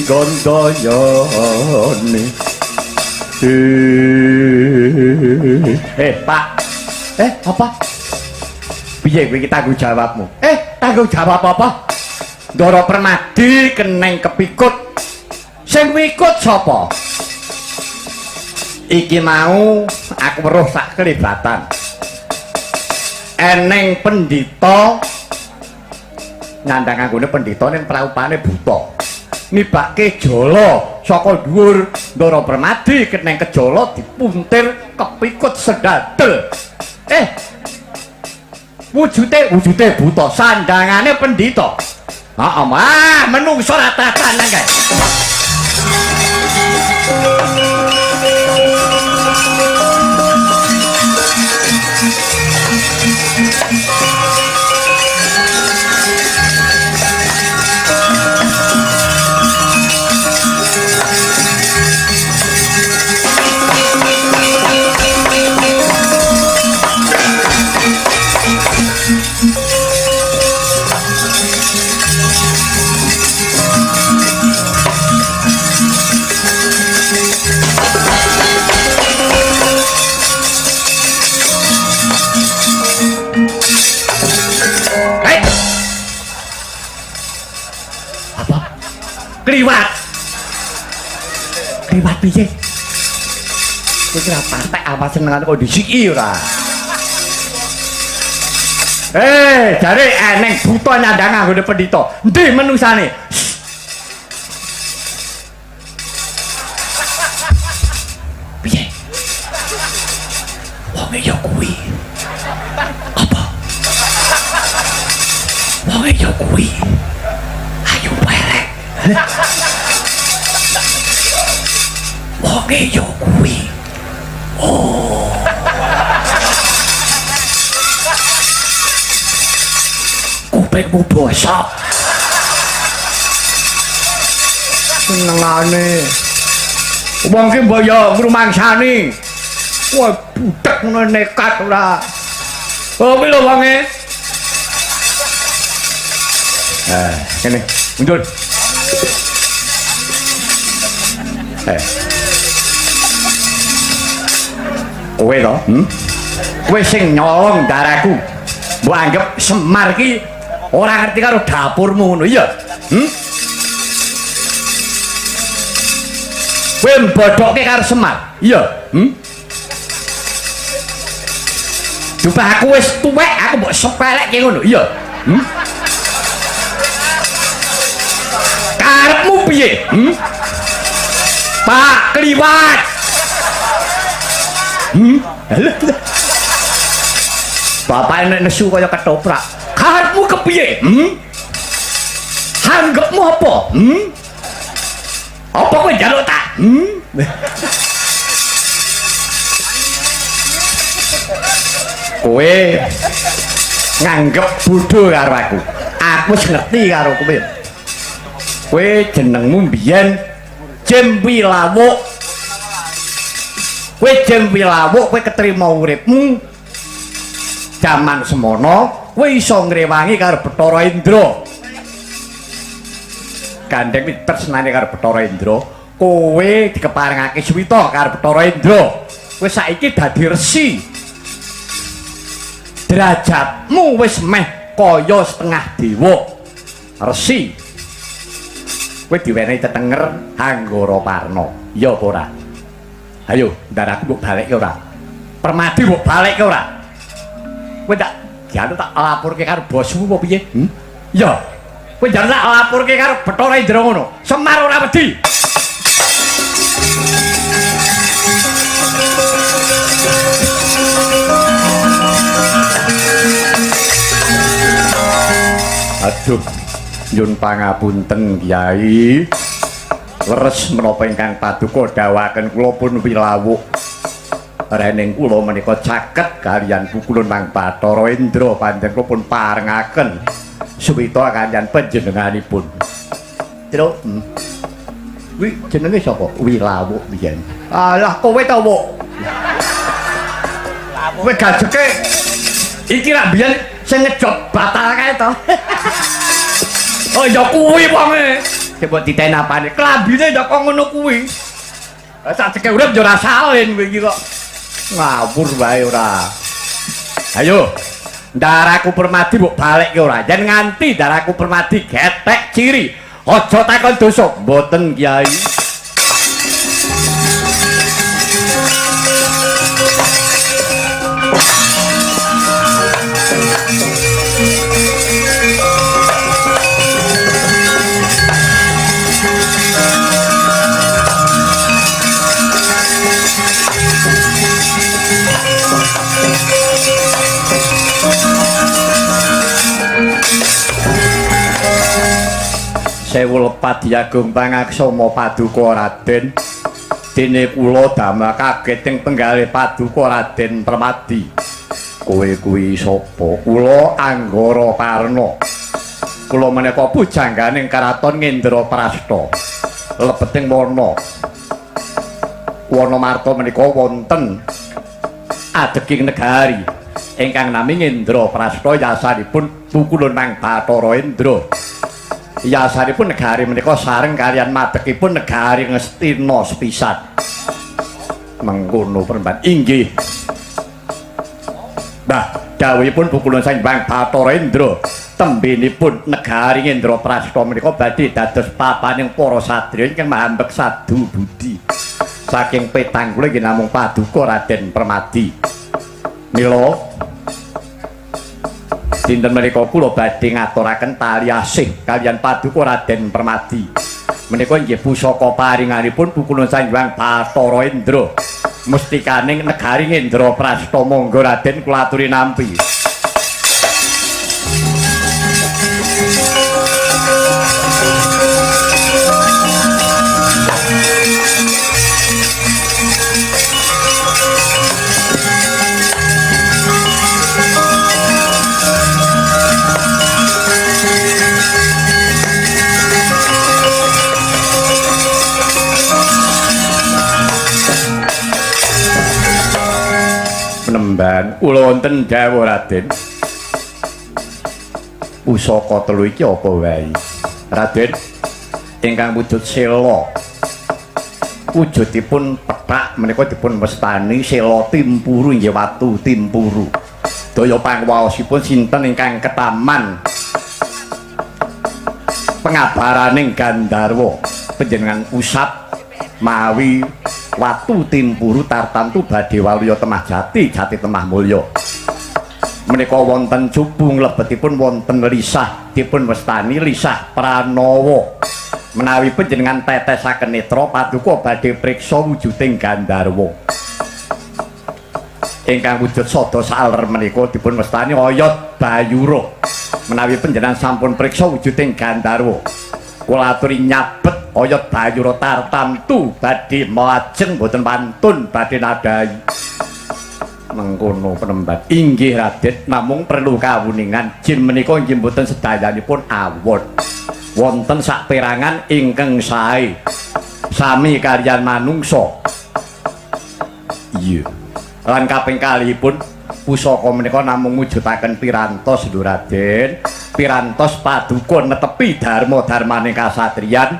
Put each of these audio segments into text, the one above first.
gondayane Pak apa piye kowe iki tanggung jawabmu tanggung jawab apa Ndara Permadi keneng kepikut sing mikut sapa iki mau aku weruh sak kelibatan eneng pendhita nyandang anggone pendhita ning praupane buta nibake jala saka dhuwur Ndara Permadi keneng kejala dipuntir kepikut sedadel wujude buta sandangane pendhita menungso rata-rata nang kae kliwat piye kowe kira partek apa senengane kondisi iki ora jare eneng buta nyandang anggone pendhita endi menungsane piye wong ya kuwi apa wong ya kuwi ayo pelek wonge yo kuwi kupingmu bosok senengane wong ki mbaya ngrumangsani wah budak ngono nekat ora kuwi lho wonge kene mundur kowe to kowe sing nyolong daraku mbok anggap Semar ki ora ngerti karo dapurmu ngono iya kowe mbodhoke karo Semar iya Jupah aku wis tuwek aku mbok sepelekke ngono iya karepmu piye Pak kliwat bapak nek nesu kaya ketoprak karepmu kepiye hanggepmu apa apa kowe njaluk tak kowe nganggep bodho karo aku wis ngerti karo kowe kowe jenengmu mbiyen Jempilawuk kowe Jempilawuk kowe ketrima uripmu jaman semono kowe iso ngrewangi karo Bathara Indra gandeng tresnane karo Bathara Indra kowe dikeparengake suwita karo Bathara Indra kowe saiki dadi resi derajatmu wis meh kaya setengah dewa resi kowe diwenehi tetenger Anggara Parna iya apa ora ayo ndaraku mbok balekke ora Permadi mbok balekke ora kowe tak jan tak lapurke karo bosmu apa piye iya kowe jan tak lapurke karo Bathara Indra ngono Semar ora wedi aduh nyun pangapunten Kyai leres menapa ingkang paduka dawuhaken kula pun wilawuk rening kula menika caket kaliyan pukulun Mang Bathara Indra panjenengan kula pun parengaken suwita kaliyan panjenenganipun Tru kuwi jenenge sapa wilawuk biyen alah kowe ta wuk kowe gajeke iki ra biyen sing ngejob batal kae to oh ya kuwi wonge Coba diteni apane? Klambine ya kok ngono kuwi. Sajeke urip ya ora salin kowe iki kok. Ngawur wae ora. Ayo. Daraku Permadi mbok balekke ora. Yen nganti Daraku Permadi getek ciri. Aja takon dosa. Mboten, Kyai. Sewu lepat diagung pangaksama Paduka Raden. Dene kula damel kaget ing penggalih Paduka Raden Permadi. Kowe kuwi sapa? Kula Anggara Parna. Kula menika pujangganing Karaton Ngendraprasta. Lebeting wana. Wana Marta menika wonten adeging negari ingkang nami Ngendraprasta yasanipun pukulun Mang Bathara Indra. Yasanipun negari menika sareng kaliyan madegipun negari Ngastina sepisan. Mengkono perempat inggih. Nah, dawuhipun pukulun Sang Mang Bathara Indra, tembinipun negari Ngendraprasta menika badhe dados papaning para satriya ingkang mahambek sadu budi. Saking petang kula nggih namung Paduka Raden Permadi. Mila dinten menika kula badhe ngaturaken tali asih kaliyan Paduka Raden Permadi. Menika inggih pusaka paringanipun pukulun Sang Hyang Bathara Indra. Mustikaning negari Ngendraprasta monggo Raden kula aturi nampi. Penemban kula wonten dawuh Raden. Pusaka telu iki apa wae? Raden ingkang wujud sela. Wujudipun pethak menika dipun wastani sela timpuru inggih watu timpuru. Daya pangwaosipun sinten ingkang ketaman pengabaraning Gandharwa panjenengan usap mawi watu timpuru tartamtu badhe waluya temah jati temah mulya. Menika wonten cubung lebetipun wonten lisah dipun wastani lisah pranawa. Menawi panjenengan tetesaken netra Paduka badhe priksa wujuding Gandharwa. Ingkang wujud sada saler menika dipun wastani Oyot Bayura. Menawi panjenengan sampun priksa wujuding Gandharwa, kula aturi nyabet Oyot Bayura tartamtu badhe mlajeng boten pantun badhe nadhahi. Mengkono penembat inggih Raden, namung perlu kawuningan jin menika inggih boten sedayanipun awon. Wonten saperangan ingkang sae sami kaliyan manungsa. Iya. Lan kaping kalihipun pusaka menika namung mujudaken pirantos lho Raden. Pirantos Paduka netepi dharma-dharmaning kasatriyan.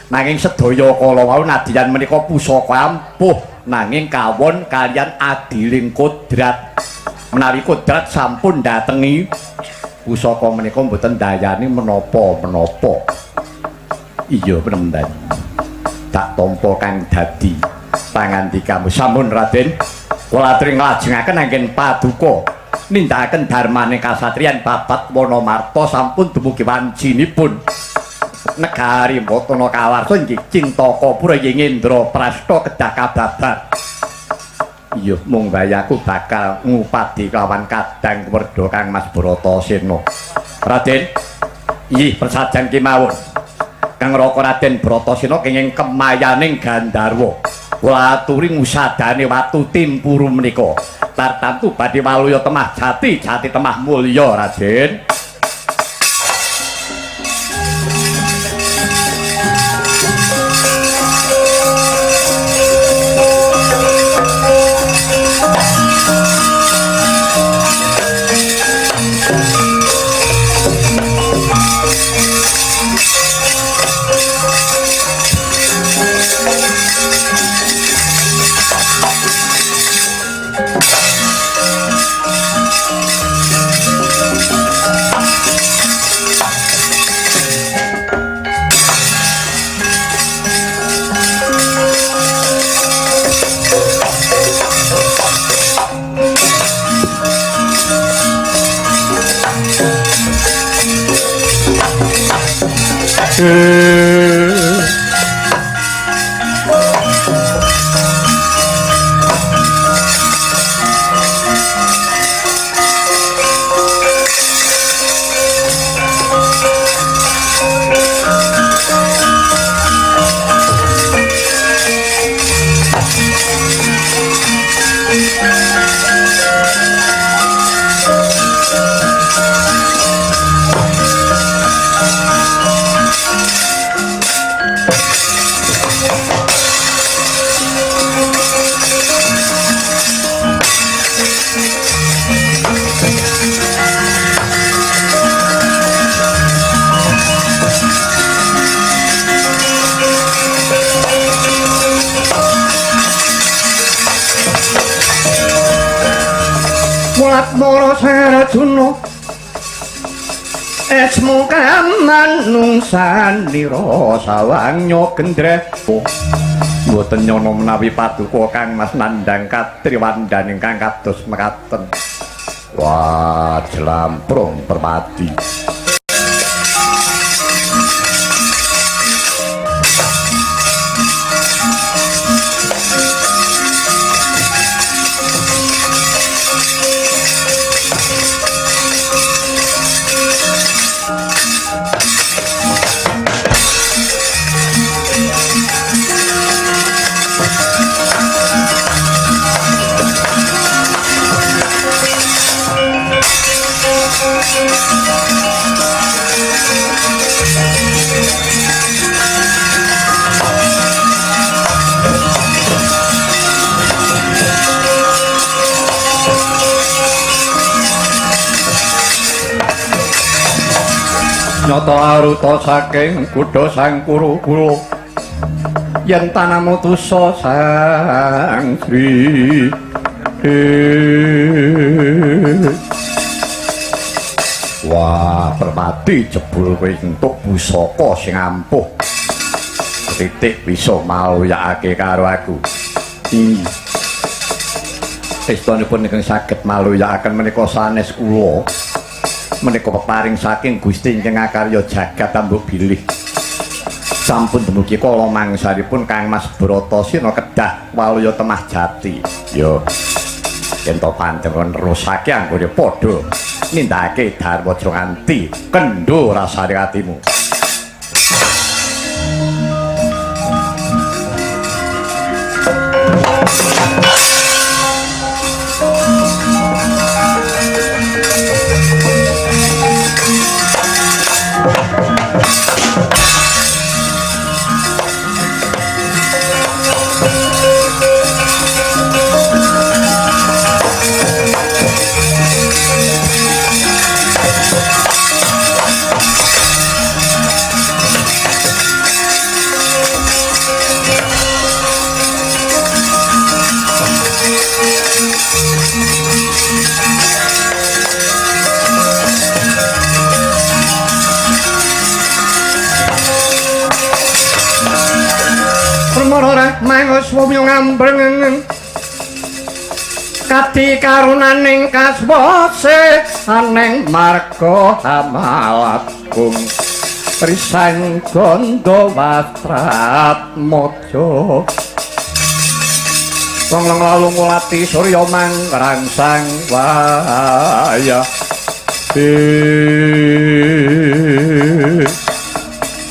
Nanging sedaya kala wau nadyan menika pusaka ampuh nanging kawon kaliyan adiling kodrat. Menawi kodrat sampun datengi pusaka menika mboten dayani menapa-menapa. Iya penemban. Tak tampa kang dadi pangandikamu sampun Raden. Kula aturi nglajengaken anggen Paduka nindakaken dharmaning kasatriyan babat Wanamarta sampun dumugi wancinipun. Negari Watana Kawarsa inggih Cintakapura Ngendraprasta kedah kababar. Iya mung bayaku bakal ngupadi kelawan kadang werda Kang Mas Bratasena. Raden, inggih persajan kemawon. Kang Raka Raden Bratasena kenging kemayaning Gandharwa. Kula aturi ngusadane watu timpuru menika. Tartamtu badhe waluya temah jati temah mulya Raden. Moro Sarjuna esmu kamanungsanira sawangnya gendrepo mboten nyono menawi paduka Kang Mas nandhang katriwandan ingkang kados mekaten. Wah, jlamprung permati. Nyata aruta saking kutha Sangkuru kula yen tanamu tusa sang Sri wah permati jebul kowe entuk pusaka sing ampuh titik bisa maluyakake karo aku estunipun ingkang saged maluyakaken menika sanes kula menika peparing saking Gusti ingkang akarya jagat ambuk bilih sampun dumugi kala mangsanipun Kang Mas Bratasena kedah waluya temah jati yo yen to pancen nerusake anggone padha nindakake dharma nganti kendho rasane atimu. Ora mangos wumi ngambreng kati karunaning kaswase aneng marga hamalagung risang gondo wastrat mojo longlong lalu ngulati surya mangrangsang waya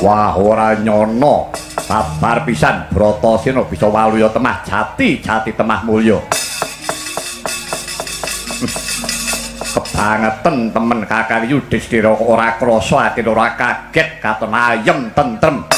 wah ora nyono sabar pisan Bratasena bisa waluya temah jati temah mulya kebangetan temen Kakang Yudhistira ora krasa atine ora kaget katon ayem tentrem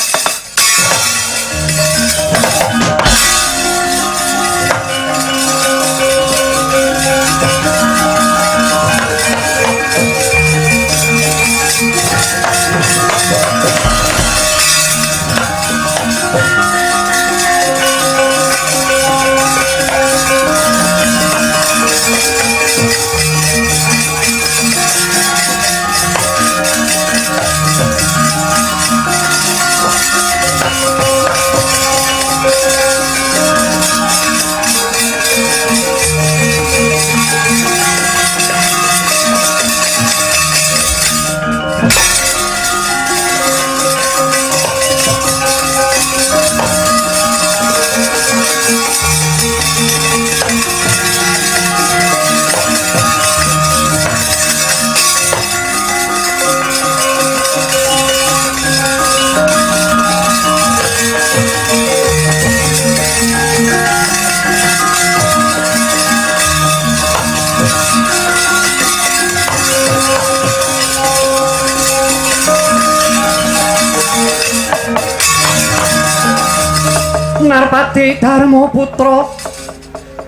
Narpati Darma Putra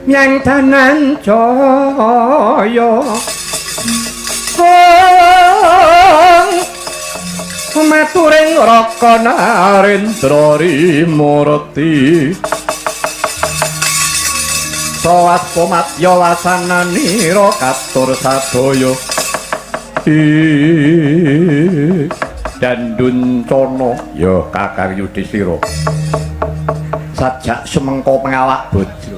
yang danan jaya maturing Raka Narendra Rimurti sawas komatya wasananira katur sadaya Danduncana ya Kakang Yudhistira sajak semengko pengawak bojo